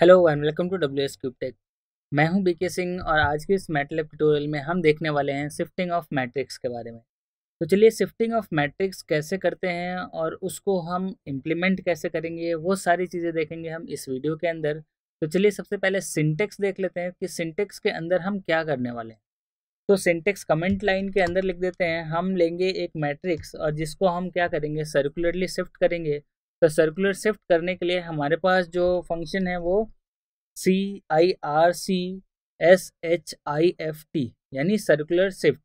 Hello and welcome to WS cube tech. मैं हूं BK Singh और आज के इस मैटलैब ट्यूटोरियल में हम देखने वाले हैं शिफ्टिंग ऑफ मैट्रिक्स के बारे में। तो चलिए शिफ्टिंग ऑफ मैट्रिक्स कैसे करते हैं और उसको हम इम्प्लीमेंट कैसे करेंगे वो सारी चीज़ें देखेंगे हम इस वीडियो के अंदर। तो चलिए सबसे पहले सिंटेक्स देख लेते हैं कि सिंटेक्स के अंदर हम क्या करने वाले हैं। तो सिंटेक्स कमेंट लाइन के अंदर लिख देते हैं, हम लेंगे एक मैट्रिक्स और जिसको हम क्या करेंगे सर्कुलरली शिफ्ट करेंगे। तो सर्कुलर शिफ्ट करने के लिए हमारे पास जो फंक्शन है वो CIRCSHIFT यानी सर्कुलर शिफ्ट।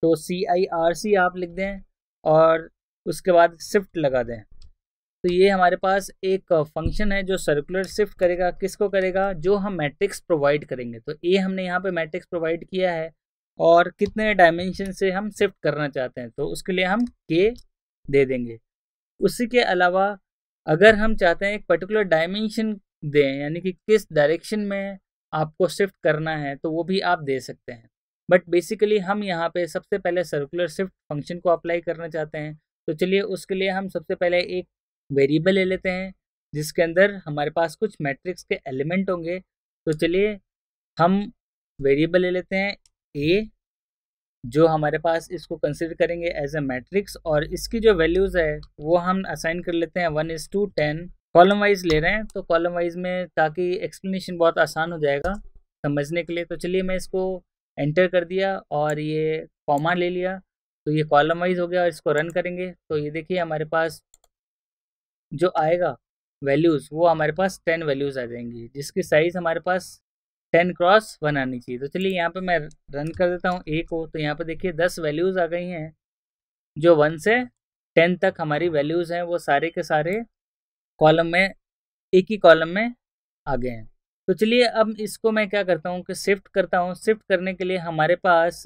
तो CIRC आप लिख दें और उसके बाद शिफ्ट लगा दें। तो ये हमारे पास एक फंक्शन है जो सर्कुलर शिफ्ट करेगा। किसको करेगा? जो हम मैट्रिक्स प्रोवाइड करेंगे। तो ये हमने यहाँ पे मैट्रिक्स प्रोवाइड किया है और कितने डायमेंशन से हम शिफ्ट करना चाहते हैं तो उसके लिए हम k दे देंगे। उसी के अलावा अगर हम चाहते हैं एक पर्टिकुलर डायमेंशन दें यानी कि किस डायरेक्शन में आपको शिफ्ट करना है तो वो भी आप दे सकते हैं। बट बेसिकली हम यहाँ पे सबसे पहले सर्कुलर शिफ्ट फंक्शन को अप्लाई करना चाहते हैं। तो चलिए उसके लिए हम सबसे पहले एक वेरिएबल ले लेते हैं जिसके अंदर हमारे पास कुछ मैट्रिक्स के एलिमेंट होंगे। तो चलिए हम वेरिएबल ले लेते हैं a, जो हमारे पास इसको कंसिडर करेंगे एज ए मैट्रिक्स और इसकी जो वैल्यूज़ है वो हम असाइन कर लेते हैं 1:10। कॉलम वाइज ले रहे हैं तो कॉलम वाइज में ताकि एक्सप्लेनेशन बहुत आसान हो जाएगा समझने के लिए। तो चलिए मैं इसको एंटर कर दिया और ये कॉमा ले लिया तो ये कॉलम वाइज हो गया और इसको रन करेंगे तो ये देखिए हमारे पास जो आएगा वैल्यूज़ वो हमारे पास 10 वैल्यूज़ आ जाएंगी जिसकी साइज़ हमारे पास 10x1 आनी चाहिए। तो चलिए यहाँ पे मैं रन कर देता हूँ a को। तो यहाँ पे देखिए 10 वैल्यूज़ आ गई हैं जो 1 से 10 तक हमारी वैल्यूज़ हैं वो सारे के सारे कॉलम में एक ही कॉलम में आ गए हैं। तो चलिए अब इसको मैं क्या करता हूँ कि शिफ्ट करता हूँ। शिफ्ट करने के लिए हमारे पास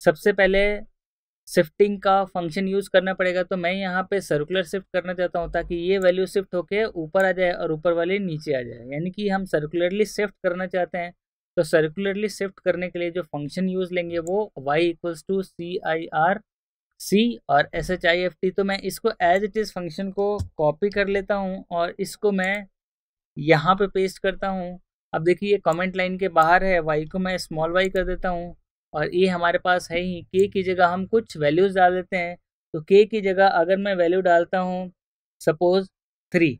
सबसे पहले शिफ्टिंग का फंक्शन यूज़ करना पड़ेगा। तो मैं यहाँ पे सर्कुलर शिफ्ट करना चाहता हूँ ताकि ये वैल्यू शिफ्ट होके ऊपर आ जाए और ऊपर वाली नीचे आ जाए, यानी कि हम सर्कुलरली शिफ्ट करना चाहते हैं। तो सर्कुलरली शिफ्ट करने के लिए जो फंक्शन यूज़ लेंगे वो y=CIRC और SHIFT। तो मैं इसको एज इट इज़ फंक्शन को कॉपी कर लेता हूँ और इसको मैं यहाँ पे पेस्ट करता हूँ। अब देखिए कमेंट लाइन के बाहर है, y को मैं स्मॉल y कर देता हूँ और ये हमारे पास है ही। k की जगह हम कुछ वैल्यूज़ डाल देते हैं। तो k की जगह अगर मैं वैल्यू डालता हूँ सपोज 3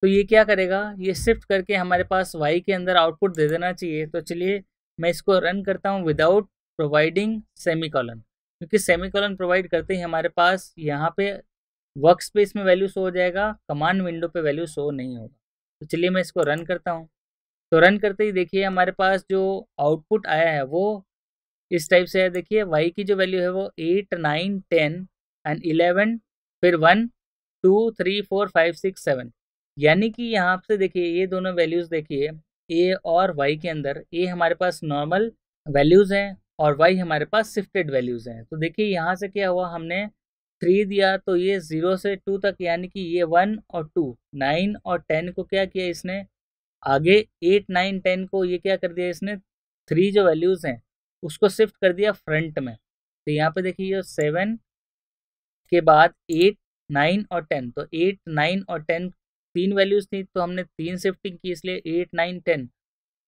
तो ये क्या करेगा, ये शिफ्ट करके हमारे पास y के अंदर आउटपुट दे देना चाहिए। तो चलिए मैं इसको रन करता हूँ विदाउट प्रोवाइडिंग सेमीकॉलन, क्योंकि सेमीकॉलन प्रोवाइड करते ही हमारे पास यहाँ पे वर्क स्पेस में वैल्यू शो हो जाएगा, कमांड विंडो पे वैल्यू शो नहीं होगा। तो चलिए मैं इसको रन करता हूँ। तो रन करते ही देखिए हमारे पास जो आउटपुट आया है वो इस टाइप से है। देखिए y की जो वैल्यू है वो 8, 9, 10 एंड 11, फिर 1, 2, 3, 4, 5, 6, 7। यानी कि यहाँ से देखिए ये दोनों वैल्यूज़ देखिए a और y के अंदर a हमारे पास नॉर्मल वैल्यूज़ हैं और y हमारे पास शिफ्टेड वैल्यूज़ हैं। तो देखिए यहाँ से क्या हुआ, हमने 3 दिया तो ये 0 से 2 तक, यानी कि ये 1 और 2, 9 और 10 को क्या किया इसने आगे, 8, 9, 10 को ये क्या कर दिया इसने 3 जो वैल्यूज़ हैं उसको शिफ्ट कर दिया फ्रंट में। तो यहाँ पे देखिए ये 7 के बाद 8, 9 और 10, तो 8, 9 और 10 तीन वैल्यूज़ थी तो हमने 3 शिफ्टिंग की, इसलिए 8, 9, 10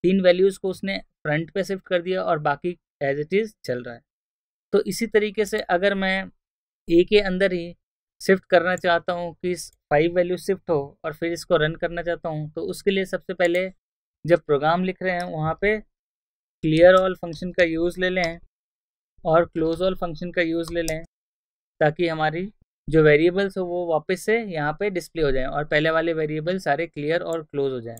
तीन वैल्यूज़ को उसने फ्रंट पे शिफ्ट कर दिया और बाकी एज इट इज़ चल रहा है। तो इसी तरीके से अगर मैं ए के अंदर ही शिफ्ट करना चाहता हूँ कि 5 वैल्यू शिफ्ट हो और फिर इसको रन करना चाहता हूँ तो उसके लिए सबसे पहले जब प्रोग्राम लिख रहे हैं वहाँ पे क्लियर ऑल फंक्शन का यूज़ ले लें और क्लोज ऑल फंक्शन का यूज़ ले लें ताकि हमारी जो वेरिएबल्स हो वो वापस से यहाँ पे डिस्प्ले हो जाएं और पहले वाले वेरिएबल सारे क्लियर और क्लोज हो जाएं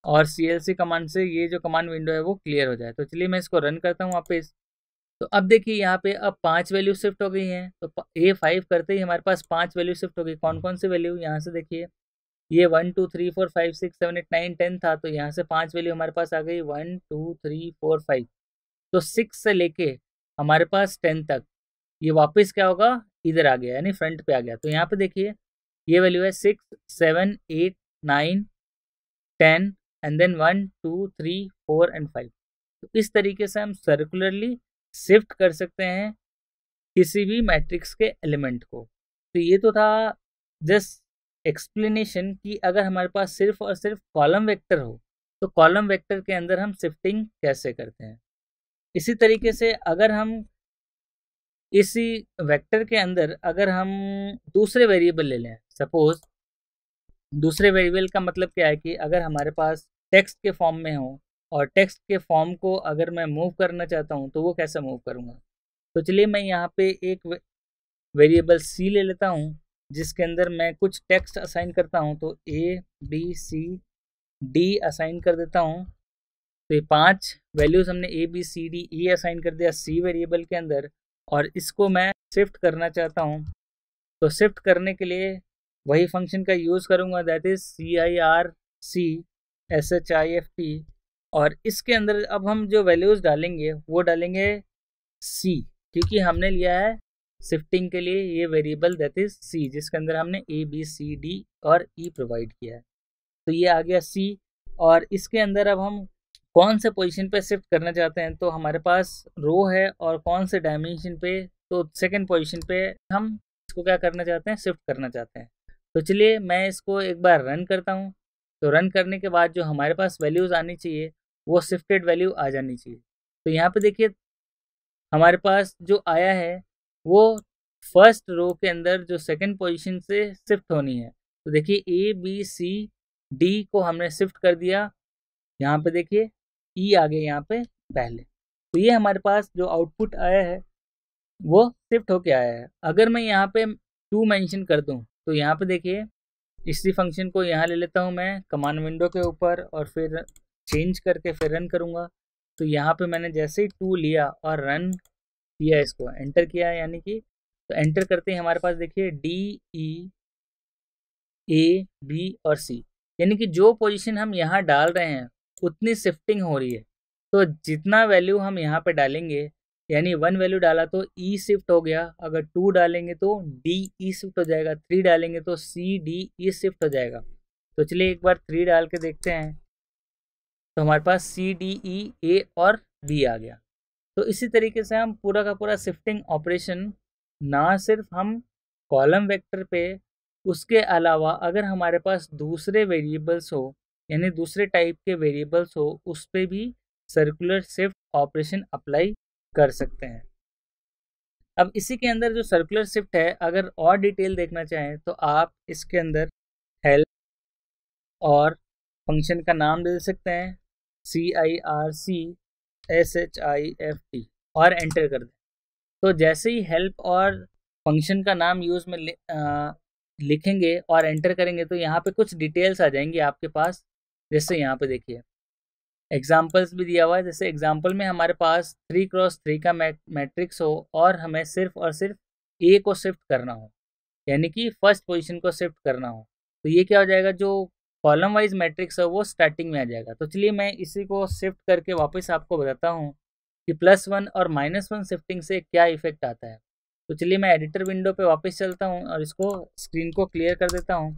और CLC कमांड से ये जो कमांड विंडो है वो क्लियर हो जाए। तो चलिए मैं इसको रन करता हूँ वापस। तो अब देखिए यहाँ पे अब 5 वैल्यू शिफ्ट हो गई हैं। तो A5 करते ही हमारे पास 5 वैल्यू शिफ्ट हो गई। कौन कौन सी वैल्यू, यहाँ से देखिए ये 1, 2, 3, 4, 5, 6, 7, 8, 9, 10 था तो यहाँ से 5 वैल्यू हमारे पास आ गई 1, 2, 3, 4, 5। तो 6 से लेके हमारे पास 10 तक ये वापस क्या होगा, इधर आ गया यानी फ्रंट पे आ गया। तो यहाँ पे देखिए ये वैल्यू है 6, 7, 8, 9, 10 एंड देन 1, 2, 3, 4 एंड 5। तो इस तरीके से हम सर्कुलरली शिफ्ट कर सकते हैं किसी भी मैट्रिक्स के एलिमेंट को। तो ये तो था जस्ट एक्सप्लेनेशन कि अगर हमारे पास सिर्फ और सिर्फ कॉलम वेक्टर हो तो कॉलम वेक्टर के अंदर हम शिफ्टिंग कैसे करते हैं। इसी तरीके से अगर हम इसी वेक्टर के अंदर अगर हम दूसरे वेरिएबल ले लें, सपोज दूसरे वेरिएबल का मतलब क्या है कि अगर हमारे पास टेक्स्ट के फॉर्म में हो और टेक्स्ट के फॉर्म को अगर मैं मूव करना चाहता हूँ तो वो कैसे मूव करूँगा। तो चलिए मैं यहाँ पे एक वेरिएबल सी ले लेता हूँ जिसके अंदर मैं कुछ टेक्स्ट असाइन करता हूँ। तो A B C D assign कर देता हूँ। तो ये 5 वैल्यूज़ हमने A B C D E assign कर दिया सी वेरिएबल के अंदर, और इसको मैं शिफ्ट करना चाहता हूँ। तो शिफ्ट करने के लिए वही फंक्शन का यूज़ करूँगा, दैट इज़ CIRC और इसके अंदर अब हम जो वैल्यूज़ डालेंगे वो डालेंगे सी, क्योंकि हमने लिया है शिफ्टिंग के लिए ये वेरिएबल दैट इज़ सी, जिसके अंदर हमने ए बी सी डी और ई प्रोवाइड किया है। तो ये आ गया सी, और इसके अंदर अब हम कौन से पोजीशन पे शिफ्ट करना चाहते हैं। तो हमारे पास रो है और कौन से डायमेंशन पे, तो सेकंड पोजीशन पे हम इसको क्या करना चाहते हैं, शिफ्ट करना चाहते हैं। तो चलिए मैं इसको एक बार रन करता हूँ। तो रन करने के बाद जो हमारे पास वैल्यूज़ आनी चाहिए वो शिफ्टेड वैल्यू आ जानी चाहिए। तो यहाँ पे देखिए हमारे पास जो आया है वो फर्स्ट रो के अंदर जो सेकंड पोजीशन से शिफ्ट होनी है। तो देखिए ए बी सी डी को हमने शिफ्ट कर दिया, यहाँ पे देखिए ई आ गया यहाँ पे पहले। तो ये हमारे पास जो आउटपुट आया है वो शिफ्ट होके आया है। अगर मैं यहाँ पे 2 मेंशन कर दूँ तो यहाँ पे देखिए इसी फंक्शन को यहाँ ले लेता हूँ मैं कमांड विंडो के ऊपर और फिर चेंज करके फिर रन करूँगा। तो यहाँ पे मैंने जैसे ही 2 लिया और रन किया, इसको एंटर किया यानी कि, तो एंटर करते ही हमारे पास देखिए डी ई ए बी और सी, यानी कि जो पोजीशन हम यहाँ डाल रहे हैं उतनी शिफ्टिंग हो रही है। तो जितना वैल्यू हम यहाँ पे डालेंगे, यानी 1 वैल्यू डाला तो ई शिफ्ट हो गया, अगर 2 डालेंगे तो डी ई शिफ्ट हो जाएगा, 3 डालेंगे तो सी डी ई शिफ्ट हो जाएगा। तो चलिए एक बार 3 डाल के देखते हैं। तो हमारे पास सी डी ई ए और बी आ गया। तो इसी तरीके से हम पूरा का पूरा शिफ्टिंग ऑपरेशन ना सिर्फ हम कॉलम वेक्टर पे, उसके अलावा अगर हमारे पास दूसरे वेरिएबल्स हो यानी दूसरे टाइप के वेरिएबल्स हो उस पर भी सर्कुलर शिफ्ट ऑपरेशन अप्लाई कर सकते हैं। अब इसी के अंदर जो सर्कुलर शिफ्ट है, अगर और डिटेल देखना चाहें तो आप इसके अंदर हेल्प और फंक्शन का नाम दे सकते हैं CIRCSHIFT और एंटर कर दें। तो जैसे ही हेल्प और फंक्शन का नाम यूज़ में लिखेंगे और एंटर करेंगे तो यहाँ पे कुछ डिटेल्स आ जाएंगी आपके पास। जैसे यहाँ पे देखिए एग्जाम्पल्स भी दिया हुआ है। जैसे एग्जाम्पल में हमारे पास 3x3 का मैट्रिक्स हो और हमें सिर्फ और सिर्फ ए को शिफ्ट करना हो, यानी कि फर्स्ट पोजीशन को शिफ्ट करना हो, तो ये क्या हो जाएगा, जो कॉलम वाइज मैट्रिक्स है वो स्टार्टिंग में आ जाएगा। तो चलिए मैं इसी को शिफ्ट करके वापस आपको बताता हूँ कि +1 और -1 शिफ्टिंग से क्या इफेक्ट आता है। तो चलिए मैं एडिटर विंडो पे वापस चलता हूँ और इसको स्क्रीन को क्लियर कर देता हूँ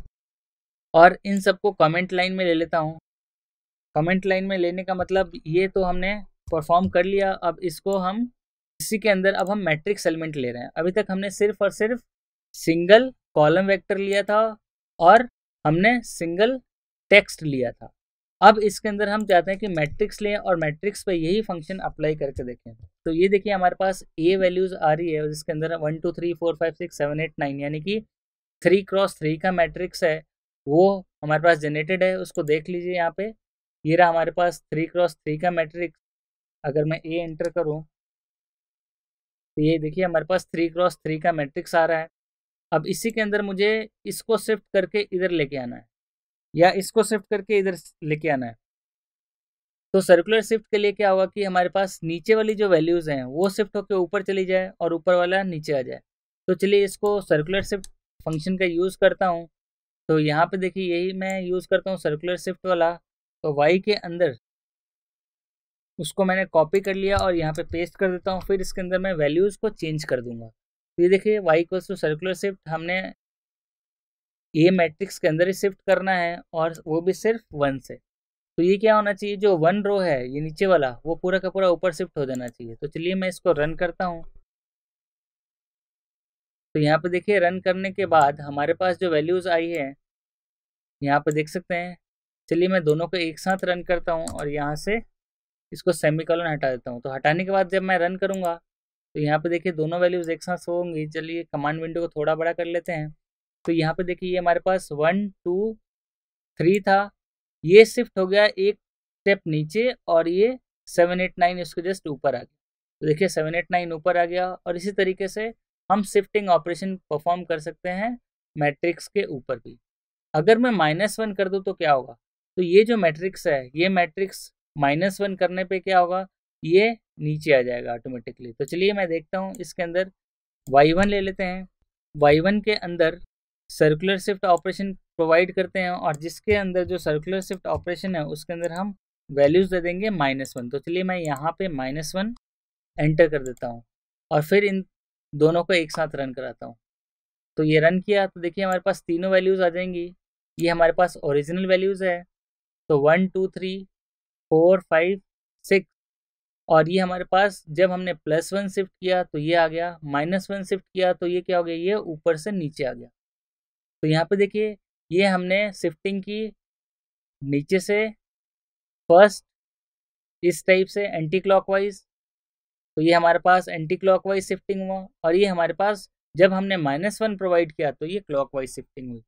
और इन सबको कमेंट लाइन में ले लेता हूँ। कमेंट लाइन में लेने का मतलब ये तो हमने परफॉर्म कर लिया। अब इसको हम इसी के अंदर अब हम मैट्रिक्स एलिमेंट ले रहे हैं। अभी तक हमने सिर्फ और सिर्फ सिंगल कॉलम वेक्टर लिया था और हमने सिंगल टेक्स्ट लिया था। अब इसके अंदर हम चाहते हैं कि मैट्रिक्स लें और मैट्रिक्स पे यही फंक्शन अप्लाई करके देखें। तो ये देखिए हमारे पास ए वैल्यूज़ आ रही है जिसके अंदर 1 2 3 4 5 6 7 8 9 यानी कि 3x3 का मैट्रिक्स है वो हमारे पास जनरेटेड है। उसको देख लीजिए यहाँ पे, ये रहा हमारे पास 3x3 का मैट्रिक्स। अगर मैं ए एंटर करूँ तो ये देखिए हमारे पास 3x3 का मैट्रिक्स आ रहा है। अब इसी के अंदर मुझे इसको शिफ्ट करके इधर लेके आना है या इसको शिफ्ट करके इधर लेके आना है। तो सर्कुलर शिफ्ट के लिए क्या होगा कि हमारे पास नीचे वाली जो वैल्यूज़ हैं वो शिफ्ट होकर ऊपर चली जाए और ऊपर वाला नीचे आ जाए। तो चलिए इसको सर्कुलर शिफ्ट फंक्शन का यूज़ करता हूँ। तो यहाँ पे देखिए यही मैं यूज़ करता हूँ सर्कुलर शिफ्ट वाला। तो वाई के अंदर उसको मैंने कॉपी कर लिया और यहाँ पे पेस्ट कर देता हूँ। फिर इसके अंदर मैं वैल्यूज़ को चेंज कर दूंगा। तो ये देखिए Y equals to circular shift हमने ए मैट्रिक्स के अंदर ही शिफ्ट करना है और वो भी सिर्फ 1 से। तो ये क्या होना चाहिए, जो 1 रो है ये नीचे वाला वो पूरा का पूरा ऊपर शिफ्ट हो जाना चाहिए। तो चलिए मैं इसको रन करता हूँ। तो यहाँ पे देखिए रन करने के बाद हमारे पास जो वैल्यूज़ आई है यहाँ पे देख सकते हैं। चलिए मैं दोनों को एक साथ रन करता हूँ और यहाँ से इसको सेमीकोलन हटा देता हूँ। तो हटाने के बाद जब मैं रन करूँगा तो यहाँ पे देखिए दोनों वैल्यूज़ एक साथ शो होंगी। चलिए कमांड विंडो को थोड़ा बड़ा कर लेते हैं। तो यहाँ पे देखिए ये हमारे पास 1 2 3 था, ये शिफ्ट हो गया एक स्टेप नीचे और ये 7 8 9 इसको जस्ट ऊपर आ गया। तो देखिए 7 8 9 ऊपर आ गया। और इसी तरीके से हम शिफ्टिंग ऑपरेशन परफॉर्म कर सकते हैं मैट्रिक्स के ऊपर भी। अगर मैं -1 कर दूं तो क्या होगा, तो ये जो मैट्रिक्स है ये मैट्रिक्स -1 करने पे क्या होगा, ये नीचे आ जाएगा ऑटोमेटिकली। तो चलिए मैं देखता हूँ इसके अंदर y1 ले लेते हैं। y1 के अंदर सर्कुलर शिफ्ट ऑपरेशन प्रोवाइड करते हैं और जिसके अंदर जो सर्कुलर शिफ्ट ऑपरेशन है उसके अंदर हम वैल्यूज दे देंगे -1। तो चलिए मैं यहाँ पे -1 एंटर कर देता हूँ और फिर इन दोनों को एक साथ रन कराता हूँ। तो ये रन किया तो देखिए हमारे पास तीनों वैल्यूज आ जाएंगी। ये हमारे पास ओरिजिनल वैल्यूज है, तो 1 2 3 4 5 6। और ये हमारे पास जब हमने +1 शिफ्ट किया तो ये आ गया, -1 शिफ्ट किया तो ये क्या हो गया, ये ऊपर से नीचे आ गया। तो यहाँ पे देखिए ये हमने शिफ्टिंग की नीचे से फर्स्ट इस टाइप से एंटी क्लॉकवाइज, तो ये हमारे पास एंटी क्लॉकवाइज शिफ्टिंग हुआ। और ये हमारे पास जब हमने -1 प्रोवाइड किया तो ये क्लॉकवाइज शिफ्टिंग हुई।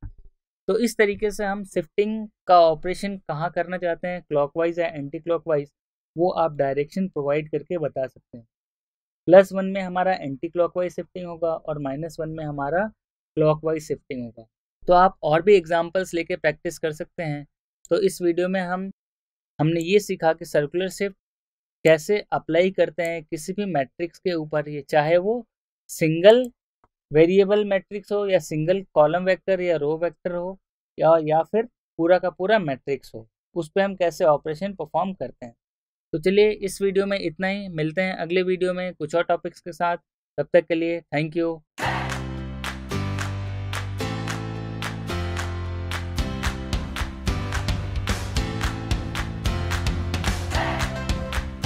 तो इस तरीके से हम शिफ्टिंग का ऑपरेशन कहाँ करना चाहते हैं, क्लॉकवाइज या एंटी क्लॉकवाइज, वो आप डायरेक्शन प्रोवाइड करके बता सकते हैं। +1 में हमारा एंटी क्लॉकवाइज शिफ्टिंग होगा और -1 में हमारा क्लॉकवाइज शिफ्टिंग होगा। तो आप और भी एग्जांपल्स लेके प्रैक्टिस कर सकते हैं। तो इस वीडियो में हमने ये सीखा कि सर्कुलर शिफ्ट कैसे अप्लाई करते हैं किसी भी मैट्रिक्स के ऊपर, ये चाहे वो सिंगल वेरिएबल मैट्रिक्स हो या सिंगल कॉलम वेक्टर या रो वेक्टर हो या फिर पूरा का पूरा मैट्रिक्स हो, उस पर हम कैसे ऑपरेशन परफॉर्म करते हैं। तो चलिए इस वीडियो में इतना ही, मिलते हैं अगले वीडियो में कुछ और टॉपिक्स के साथ। तब तक के लिए थैंक यू।